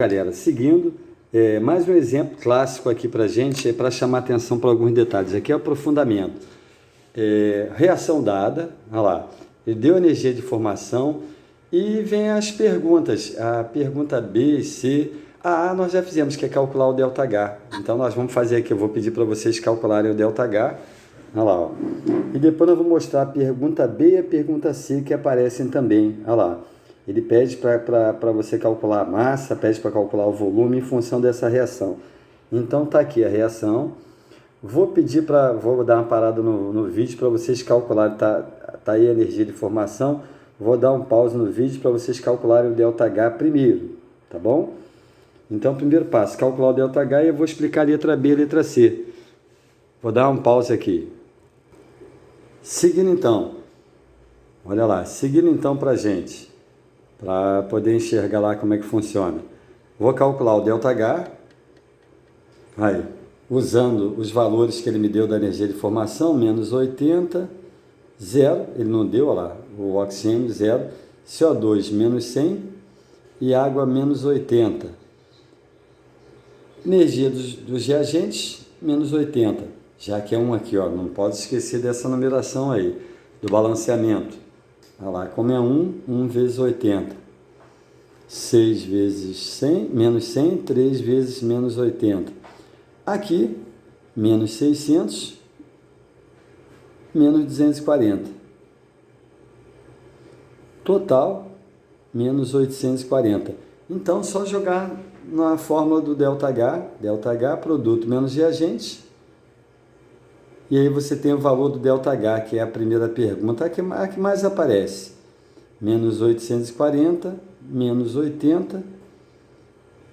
Galera, seguindo, mais um exemplo clássico aqui para a gente, para chamar atenção para alguns detalhes. Aqui é o aprofundamento. Reação dada, olha lá, ele deu energia de formação e vem as perguntas, a pergunta B, C, a nós já fizemos, que é calcular o ΔH. Então nós vamos fazer aqui, eu vou pedir para vocês calcularem o ΔH, olha lá, ó. E depois nós vamos mostrar a pergunta B e a pergunta C que aparecem também, olha lá. Ele pede para você calcular a massa, pede para calcular o volume em função dessa reação. Então tá aqui a reação. Vou dar uma parada no vídeo para vocês calcularem, tá aí a energia de formação. Vou dar um pause no vídeo para vocês calcularem o ΔH primeiro, tá bom? Então, primeiro passo, calcular o ΔH e eu vou explicar a letra B e a letra C. Vou dar um pause aqui. Seguindo então, olha lá, seguindo então para a gente, para poder enxergar lá como é que funciona. Vou calcular o ΔH, aí, usando os valores que ele me deu da energia de formação, menos 80, 0, ele não deu, olha lá, o oxigênio 0, CO2 menos 100 e água menos 80. Energia dos reagentes, menos 80, já que é um aqui, ó, não pode esquecer dessa numeração aí, do balanceamento. Olha lá, como é 1 vezes 80. 6 vezes 100, menos 100, 3 vezes menos 80. Aqui, menos 600, menos 240. Total, menos 840. Então, só jogar na fórmula do ΔH, produto menos reagente. E aí você tem o valor do ΔH, que é a primeira pergunta, a que mais aparece. Menos 840, menos 80.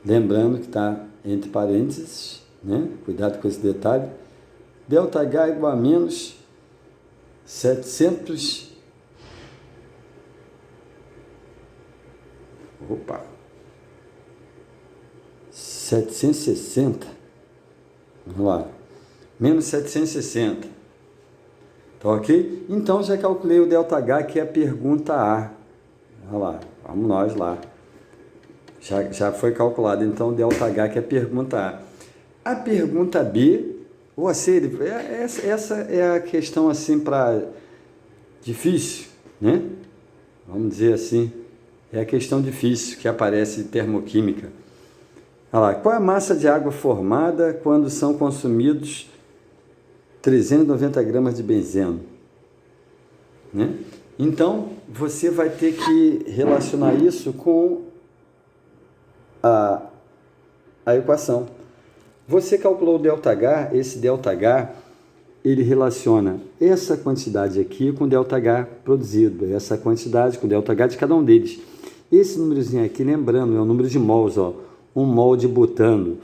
Lembrando que está entre parênteses, né? Cuidado com esse detalhe. ΔH igual a menos 700... Opa! 760. Vamos lá. Menos 760. Tá ok? Então, já calculei o ΔH, que é a pergunta A. Olha lá, vamos nós lá. Já foi calculado, então, o ΔH, que é a pergunta A. A pergunta B, ou C, essa é a questão, assim, para difícil, né? Vamos dizer assim, é a questão difícil que aparece em termoquímica. Olha lá, qual é a massa de água formada quando são consumidos 390 gramas de benzeno, né? Então, você vai ter que relacionar isso com a equação. Você calculou o ΔH, esse ΔH, ele relaciona essa quantidade aqui com o ΔH produzido, essa quantidade com o ΔH de cada um deles. Esse númerozinho aqui, lembrando, é o número de mols, ó. 1 mol de butano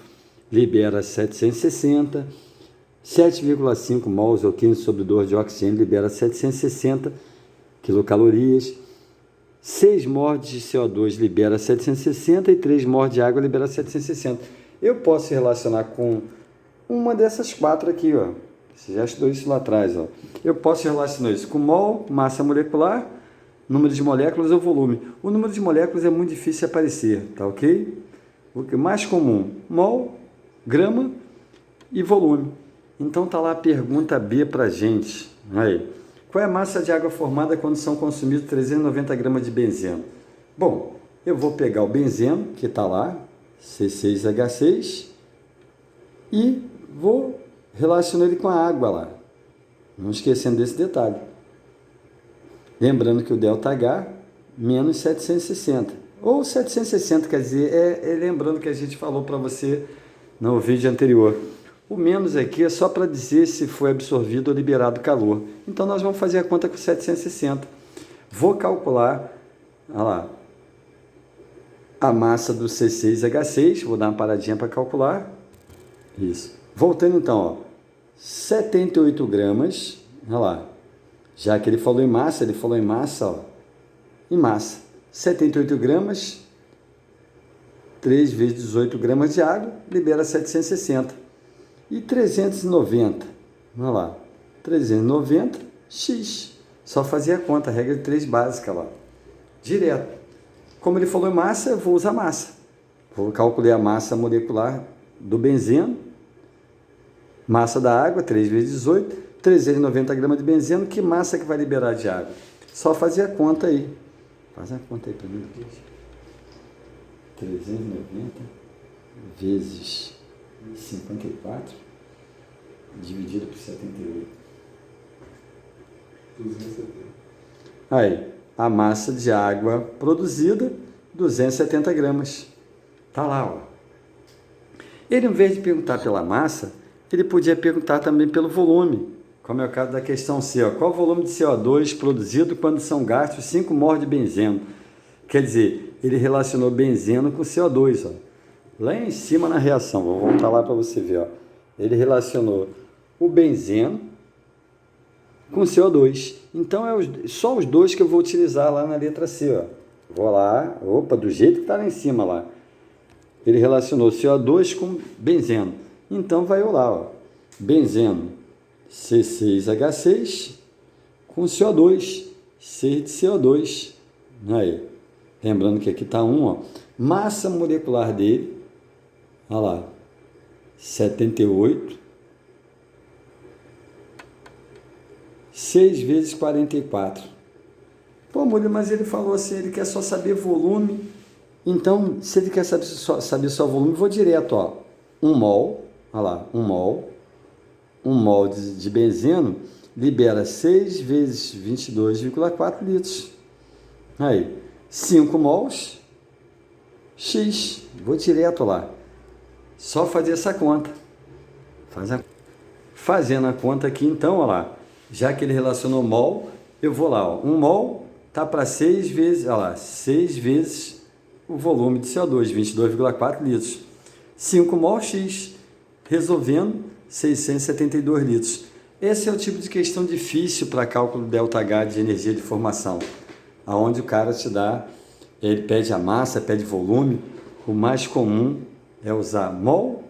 libera 760, 7,5 mols ou 15 sobre 2 de oxigênio libera 760 quilocalorias, 6 mol de CO2 libera 760 e 3 mol de água libera 760. Eu posso relacionar com uma dessas quatro aqui, ó. Você já estudou isso lá atrás, ó. Eu posso relacionar isso com mol, massa molecular, número de moléculas ou volume. O número de moléculas é muito difícil de aparecer, tá ok? O que é mais comum, mol, grama e volume. Então tá lá a pergunta B para a gente. Aí, qual é a massa de água formada quando são consumidos 390 gramas de benzeno? Bom, eu vou pegar o benzeno, que está lá, C6H6, e vou relacionar ele com a água lá. Não esquecendo desse detalhe. Lembrando que o ΔH, menos 760. Ou 760, quer dizer, lembrando que a gente falou para você no vídeo anterior. O menos aqui é só para dizer se foi absorvido ou liberado calor. Então, nós vamos fazer a conta com 760. Vou calcular, olha lá, a massa do C6H6. Vou dar uma paradinha para calcular. Isso. Voltando então, ó, 78 gramas, olha lá. Já que ele falou em massa, ó, em massa. 78 gramas, 3 vezes 18 gramas de água, libera 760. E 390, vamos lá, 390, x. Só fazer a conta, a regra de 3 básica lá. Direto. Como ele falou em massa, eu vou usar massa. calcular a massa molecular do benzeno, massa da água, 3 vezes 18, 390 gramas de benzeno, que massa que vai liberar de água? Só fazer a conta aí. Faz a conta aí para mim. 390 vezes 54, dividido por 78. 270. Aí, a massa de água produzida, 270 gramas. Tá lá, ó. Ele, em vez de perguntar pela massa, ele podia perguntar também pelo volume, como é o caso da questão C. Ó. Qual o volume de CO2 produzido quando são gastos 5 mol de benzeno? Quer dizer, ele relacionou benzeno com CO2. Ó. Lá em cima na reação, vou voltar lá para você ver. Ó. Ele relacionou o benzeno com CO2. Então, só os dois que eu vou utilizar lá na letra C. Ó. Vou lá, opa, do jeito que está lá em cima lá. Ele relacionou CO2 com benzeno. Então, vai eu lá, ó. Benzeno, C6H6, com CO2, 6 de CO2. Aí, lembrando que aqui está 1, ó. Massa molecular dele, olha lá, 78. 6 vezes 44. Pô, Murilo, mas ele falou assim, ele quer só saber volume. Então, se ele quer saber só volume, vou direto, ó. 1 mol, olha lá, 1 mol. 1 mol de benzeno libera 6 vezes 22,4 litros. Aí, 5 mols, X. Vou direto lá. Só fazer essa conta. Fazendo a conta aqui, então, olha lá. Já que ele relacionou mol, eu vou lá, ó. 1 mol tá para 6 vezes, olha lá, 6 vezes o volume de CO2, 22,4 litros. 5 mol X, resolvendo 672 litros. Esse é o tipo de questão difícil para cálculo ΔH de energia de formação, aonde o cara te dá, ele pede a massa, pede volume. O mais comum é usar mol,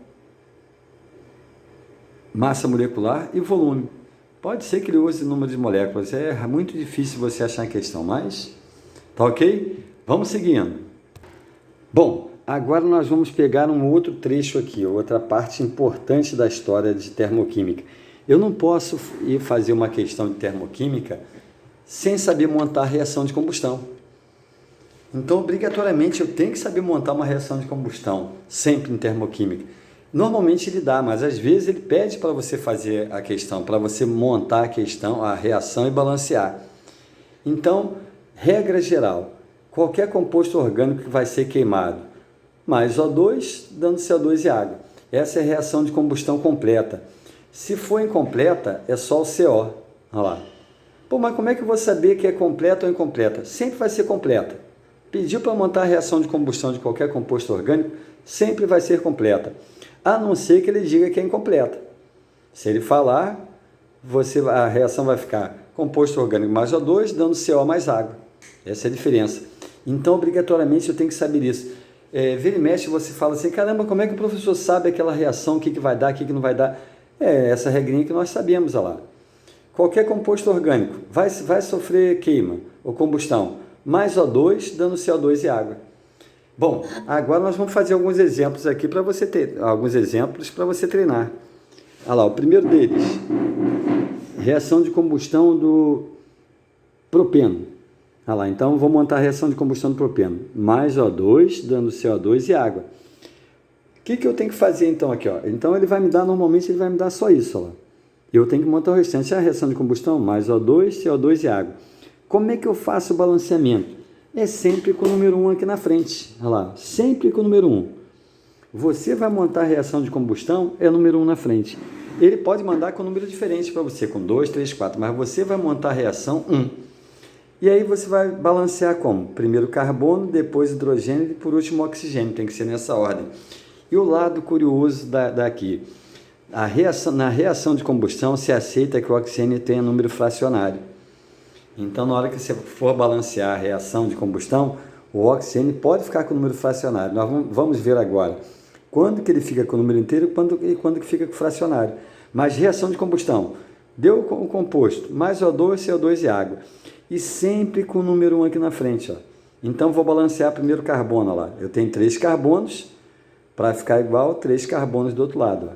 massa molecular e volume. Pode ser que ele use número de moléculas, é muito difícil você achar a questão, mas tá ok? Vamos seguindo. Bom, agora nós vamos pegar um outro trecho aqui, outra parte importante da história de termoquímica. Eu não posso ir fazer uma questão de termoquímica sem saber montar reação de combustão. Então, obrigatoriamente, eu tenho que saber montar uma reação de combustão, sempre em termoquímica. Normalmente ele dá, mas às vezes ele pede para você fazer a questão, para você montar a questão, a reação e balancear. Então, regra geral, qualquer composto orgânico que vai ser queimado, mais O2, dando CO2 e água. Essa é a reação de combustão completa. Se for incompleta, é só o CO. Olha lá. Pô, mas como é que eu vou saber que é completa ou incompleta? Sempre vai ser completa. Pediu para montar a reação de combustão de qualquer composto orgânico, sempre vai ser completa. A não ser que ele diga que é incompleta. Se ele falar, a reação vai ficar composto orgânico mais O2, dando CO mais água. Essa é a diferença. Então, obrigatoriamente, eu tenho que saber isso. Vira e mexe, você fala assim, caramba, como é que o professor sabe aquela reação, o que vai dar, o que não vai dar? Essa regrinha que nós sabemos, olha lá. Qualquer composto orgânico vai sofrer queima ou combustão, mais O2, dando CO2 e água. Bom, agora nós vamos fazer alguns exemplos aqui para você ter, alguns exemplos para você treinar. Olha lá, o primeiro deles, reação de combustão do propeno. Olha lá, então vou montar a reação de combustão do propeno, mais O2, dando CO2 e água. O que eu tenho que fazer então aqui? Ó? Então normalmente ele vai me dar só isso. Ó. Eu tenho que montar o restante, a reação de combustão, mais O2, CO2 e água. Como é que eu faço o balanceamento? É sempre com o número 1 aqui na frente. Olha lá, sempre com o número 1. Você vai montar a reação de combustão, é o número 1 na frente. Ele pode mandar com um número diferente para você, com 2, 3, 4, mas você vai montar a reação 1. E aí você vai balancear como? Primeiro carbono, depois hidrogênio e por último oxigênio, tem que ser nessa ordem. E o lado curioso daqui, na reação de combustão se aceita que o oxigênio tenha número fracionário. Então, na hora que você for balancear a reação de combustão, o oxigênio pode ficar com o número fracionário. Nós vamos ver agora quando que ele fica com o número inteiro e quando que fica com o fracionário. Mas reação de combustão, deu o composto, mais O2, CO2 e água. E sempre com o número 1 aqui na frente. Ó. Então, vou balancear primeiro o carbono, olha lá. Eu tenho 3 carbonos, para ficar igual 3 carbonos do outro lado. Ó.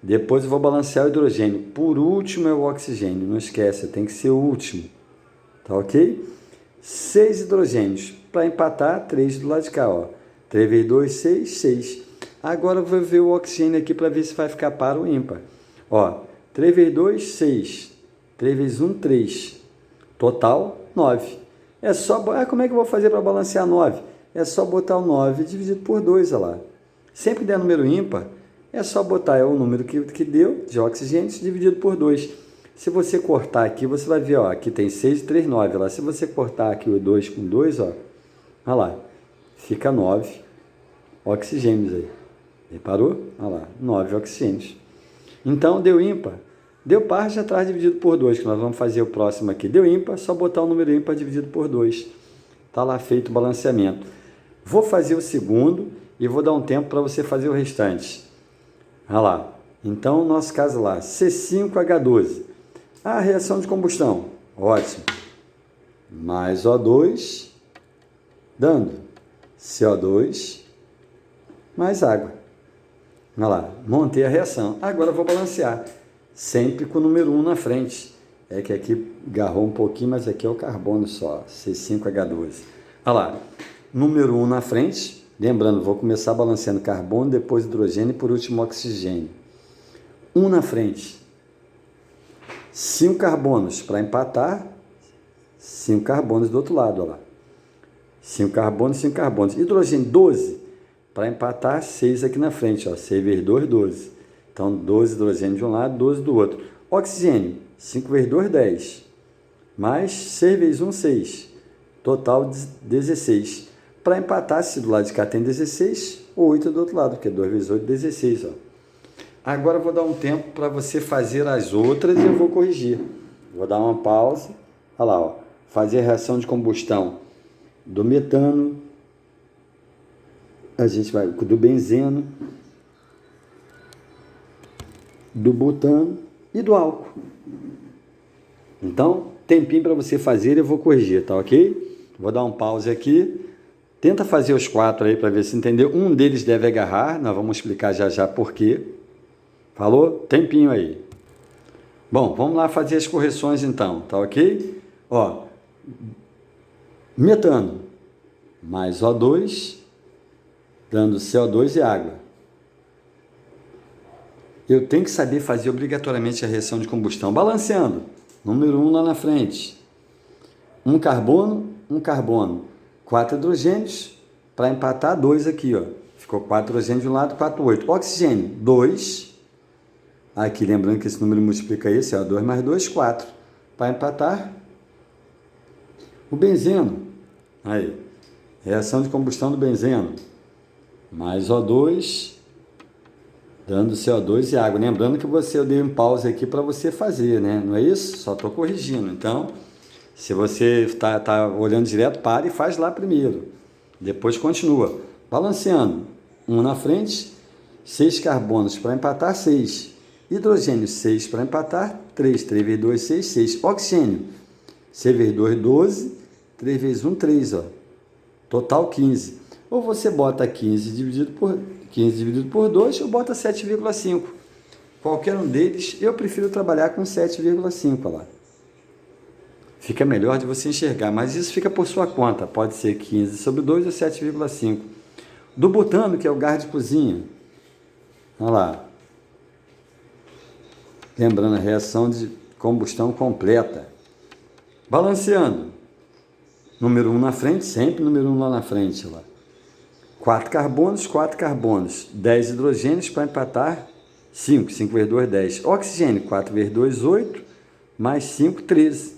Depois eu vou balancear o hidrogênio. Por último é o oxigênio, não esquece, tem que ser o último. Tá ok? 6 hidrogênios. Para empatar, 3 do lado de cá. Ó. 3 vezes 2, 6, 6. Agora eu vou ver o oxigênio aqui para ver se vai ficar par ou ímpar. Ó, 3 vezes 2, 6. 3 vezes 1, 3. Total, 9. É só, como é que eu vou fazer para balancear 9? É só botar o 9 dividido por 2, olha lá. Sempre que der número ímpar, é só botar o número que deu de oxigênios dividido por 2. Se você cortar aqui, você vai ver, ó, aqui tem 6 e 3, 9. Olha lá. Se você cortar aqui o 2 com 2, ó, olha lá, fica 9 oxigênios aí. Reparou? Olha lá, 9 oxigênios. Então, deu ímpar. Deu par, já traz dividido por 2, que nós vamos fazer o próximo aqui. Deu ímpar, só botar o número ímpar dividido por 2. Está lá feito o balanceamento. Vou fazer o segundo e vou dar um tempo para você fazer o restante. Olha lá. Então, no nosso caso lá, C5H12. A reação de combustão. Ótimo. Mais O2, dando CO2 mais água. Olha lá, montei a reação. Agora eu vou balancear. Sempre com o número 1 na frente. É que aqui agarrou um pouquinho, mas aqui é o carbono só, C5H12. Olha lá, número 1 na frente. Lembrando, vou começar balanceando carbono, depois hidrogênio e por último oxigênio. 1 na frente. 5 carbonos para empatar. 5 carbonos do outro lado, olha lá. 5 carbonos, 5 carbonos. Hidrogênio, 12. Para empatar, 6 aqui na frente, ó. 6 vezes 2, 12. Então, 12 hidrogênio de um lado, 12 do outro. Oxigênio, 5 vezes 2, 10. Mais 6 vezes 1, 6. Total, 16. Para empatar, se do lado de cá tem 16, 8 do outro lado, porque 2 vezes 8, 16. Ó. Agora eu vou dar um tempo para você fazer as outras e eu vou corrigir. Vou dar uma pausa. Olha lá, ó. Fazer a reação de combustão do metano. A gente vai do benzeno, do butano e do álcool. Então, tempinho para você fazer, eu vou corrigir, tá ok? Vou dar um pause aqui. Tenta fazer os 4 aí para ver se entendeu. Um deles deve agarrar, nós vamos explicar já já por quê. Falou? Tempinho aí. Bom, vamos lá fazer as correções então, tá ok? Ó, metano mais O2, dando CO2 e água. Eu tenho que saber fazer obrigatoriamente a reação de combustão. Balanceando. Número 1 lá na frente. 1 carbono, 1 carbono. 4 hidrogênios. Para empatar, 2 aqui, ó. Ficou 4 hidrogênios de um lado, 4, 8. Oxigênio, 2. Aqui, lembrando que esse número multiplica esse, ó. 2 mais 2, 4. Para empatar, o benzeno. Aí. Reação de combustão do benzeno. Mais O2, dando CO2 e água. Lembrando que eu dei um pause aqui para você fazer, né? Não é isso? Só estou corrigindo. Então, se você está olhando direto, pare e faz lá primeiro. Depois continua. Balanceando. 1 na frente, 6 carbonos para empatar, 6. Hidrogênio, 6 para empatar, 3. 3 vezes 2, 6, 6. Oxigênio, 6 vezes 2, 12. 3 vezes 1, 3, ó. Total 15. Ou você bota 15 dividido por 2 ou bota 7,5. Qualquer um deles, eu prefiro trabalhar com 7,5 lá. Fica melhor de você enxergar, mas isso fica por sua conta. Pode ser 15 sobre 2 ou 7,5. Do butano, que é o gás de cozinha. Olha lá. Lembrando a reação de combustão completa. Balanceando. Número 1 na frente, sempre número 1 lá na frente. Lá. 4 carbonos, 4 carbonos. 10 hidrogênios para empatar, 5. 5 vezes 2, 10. Oxigênio, 4 vezes 2, 8. Mais 5, 13.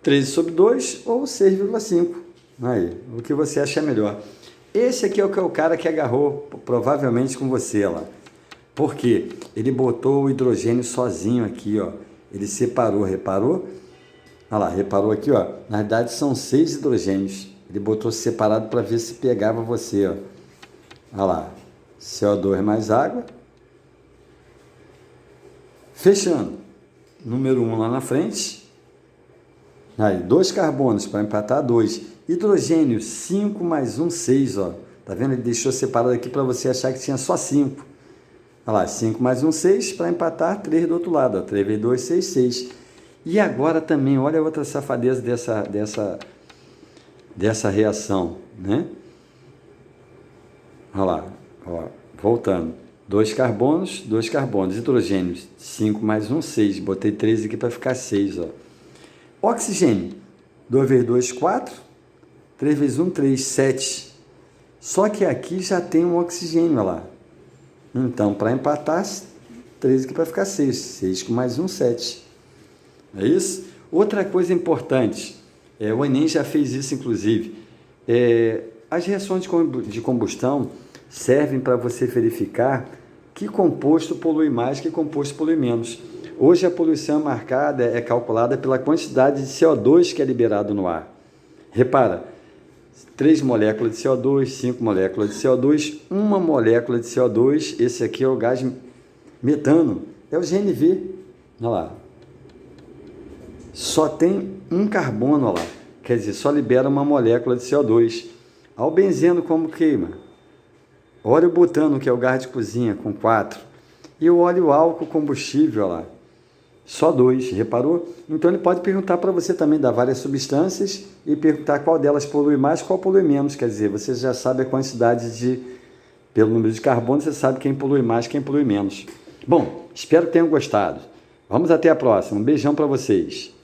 13 sobre 2 ou 6,5. Aí, o que você acha melhor. Esse aqui é o cara que agarrou, provavelmente com você lá. Por quê? Ele botou o hidrogênio sozinho aqui, ó. Ele separou, reparou? Olha lá, reparou aqui, ó. Na verdade são 6 hidrogênios. Ele botou separado para ver se pegava você, ó. Olha lá. CO2 mais água. Fechando. Número 1 lá na frente. Aí, 2 carbonos para empatar 2. Hidrogênio, 5 mais 1, 6, ó. Tá vendo? Ele deixou separado aqui para você achar que tinha só 5. Olha lá, 5 mais 1, 6, para empatar 3 do outro lado, ó. 3 vezes 2, 6, 6. E agora também, olha a outra safadeza dessa reação, né? Olha lá, ó, voltando. 2 carbonos, hidrogênios, 5 mais 1, 6. Botei 3 aqui para ficar 6, ó. Oxigênio, 2 vezes 2, 4. 3 vezes 1, 3, 7. Só que aqui já tem um oxigênio, olha lá. Então, para empatar, 3 aqui para ficar 6. 6 com mais 1, 7. É isso? Outra coisa importante, o Enem já fez isso, inclusive. As reações de combustão servem para você verificar que composto polui mais, que composto polui menos. Hoje a poluição marcada é calculada pela quantidade de CO2 que é liberado no ar. Repara, 3 moléculas de CO2, 5 moléculas de CO2, 1 molécula de CO2, esse aqui é o gás metano, é o GNV. Olha lá. Só tem um carbono, olha lá. Quer dizer, só libera uma molécula de CO2. Ao benzeno, como queima? Óleo butano, que é o gás de cozinha, com 4. E o óleo álcool combustível, olha lá. Só 2, reparou? Então ele pode perguntar para você também, dar várias substâncias e perguntar qual delas polui mais, qual polui menos. Quer dizer, você já sabe a quantidade pelo número de carbono, você sabe quem polui mais, quem polui menos. Bom, espero que tenham gostado. Vamos até a próxima. Um beijão para vocês.